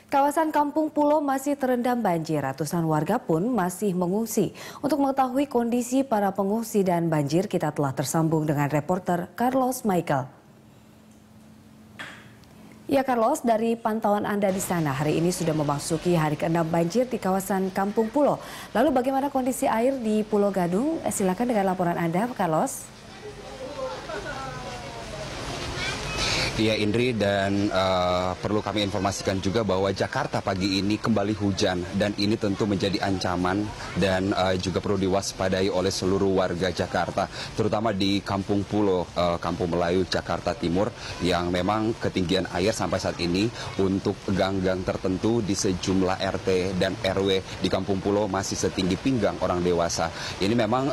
Kawasan Kampung Pulo masih terendam banjir. Ratusan warga pun masih mengungsi. Untuk mengetahui kondisi para pengungsi dan banjir, kita telah tersambung dengan reporter Carlos Michael. Ya Carlos, dari pantauan Anda di sana, hari ini sudah memasuki hari ke-6 banjir di kawasan Kampung Pulo. Lalu bagaimana kondisi air di Pulau Gadung? Silakan dengan laporan Anda, Carlos. Ya Indri, dan perlu kami informasikan juga bahwa Jakarta pagi ini kembali hujan dan ini tentu menjadi ancaman dan juga perlu diwaspadai oleh seluruh warga Jakarta, terutama di Kampung Pulo, Kampung Melayu, Jakarta Timur, yang memang ketinggian air sampai saat ini untuk gang-gang tertentu di sejumlah RT dan RW di Kampung Pulo masih setinggi pinggang orang dewasa. Ini memang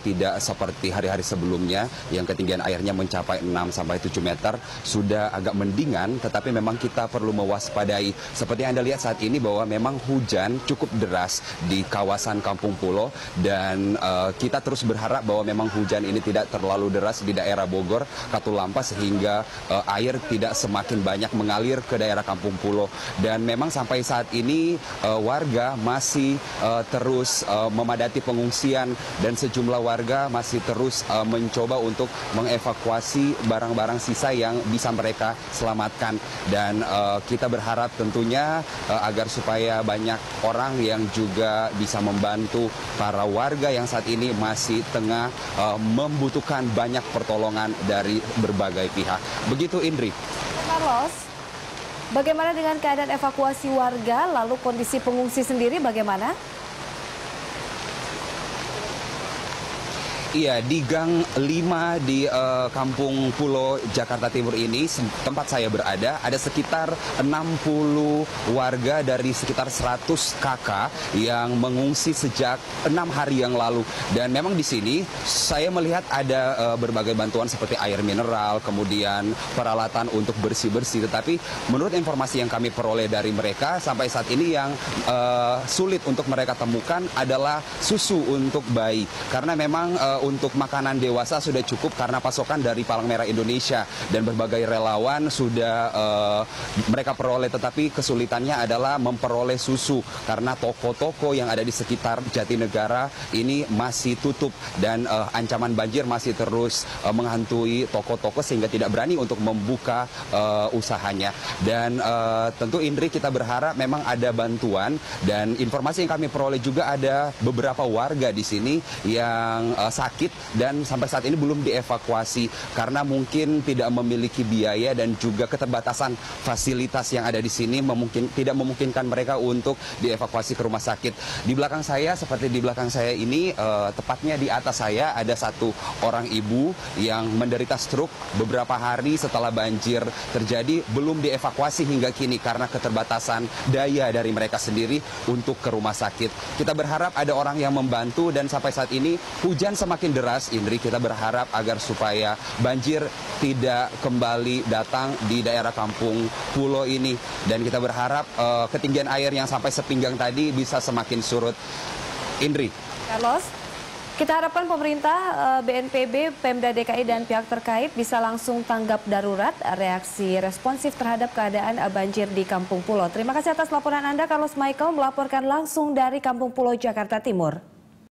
tidak seperti hari-hari sebelumnya yang ketinggian airnya mencapai 6-7 meter. Sudah agak mendingan, tetapi memang kita perlu mewaspadai. Seperti yang Anda lihat saat ini bahwa memang hujan cukup deras di kawasan Kampung Pulo, dan kita terus berharap bahwa memang hujan ini tidak terlalu deras di daerah Bogor, Katulampa, sehingga air tidak semakin banyak mengalir ke daerah Kampung Pulo. Dan memang sampai saat ini warga masih terus memadati pengungsian, dan sejumlah warga masih terus mencoba untuk mengevakuasi barang-barang sisa yang bisa mereka selamatkan. Dan kita berharap tentunya agar supaya banyak orang yang juga bisa membantu para warga yang saat ini masih tengah membutuhkan banyak pertolongan dari berbagai pihak. Begitu Indri. Carlos, bagaimana dengan keadaan evakuasi warga, lalu kondisi pengungsi sendiri bagaimana? Iya, di Gang 5 di Kampung Pulo, Jakarta Timur ini, tempat saya berada, ada sekitar 60 warga dari sekitar 100 kakak yang mengungsi sejak 6 hari yang lalu. Dan memang di sini saya melihat ada berbagai bantuan seperti air mineral, kemudian peralatan untuk bersih-bersih. Tetapi menurut informasi yang kami peroleh dari mereka, sampai saat ini yang sulit untuk mereka temukan adalah susu untuk bayi. Karena memang untuk makanan dewasa sudah cukup karena pasokan dari Palang Merah Indonesia dan berbagai relawan sudah mereka peroleh, tetapi kesulitannya adalah memperoleh susu karena toko-toko yang ada di sekitar Jatinegara ini masih tutup, dan ancaman banjir masih terus menghantui toko-toko sehingga tidak berani untuk membuka usahanya. Dan tentu Indri, kita berharap memang ada bantuan, dan informasi yang kami peroleh juga ada beberapa warga di sini yang sakit dan sampai saat ini belum dievakuasi karena mungkin tidak memiliki biaya dan juga keterbatasan fasilitas yang ada di sini tidak memungkinkan mereka untuk dievakuasi ke rumah sakit. Di belakang saya, seperti di belakang saya ini, tepatnya di atas saya ada satu orang ibu yang menderita stroke beberapa hari setelah banjir terjadi, belum dievakuasi hingga kini karena keterbatasan daya dari mereka sendiri untuk ke rumah sakit. Kita berharap ada orang yang membantu, dan sampai saat ini hujan semakin deras, Indri. Kita berharap agar supaya banjir tidak kembali datang di daerah Kampung Pulo ini, dan kita berharap ketinggian air yang sampai sepinggang tadi bisa semakin surut. Indri. Carlos, kita harapkan pemerintah, BNPB, Pemda DKI dan pihak terkait bisa langsung tanggap darurat, reaksi responsif terhadap keadaan banjir di Kampung Pulo. Terima kasih atas laporan Anda, Carlos Michael, melaporkan langsung dari Kampung Pulo, Jakarta Timur.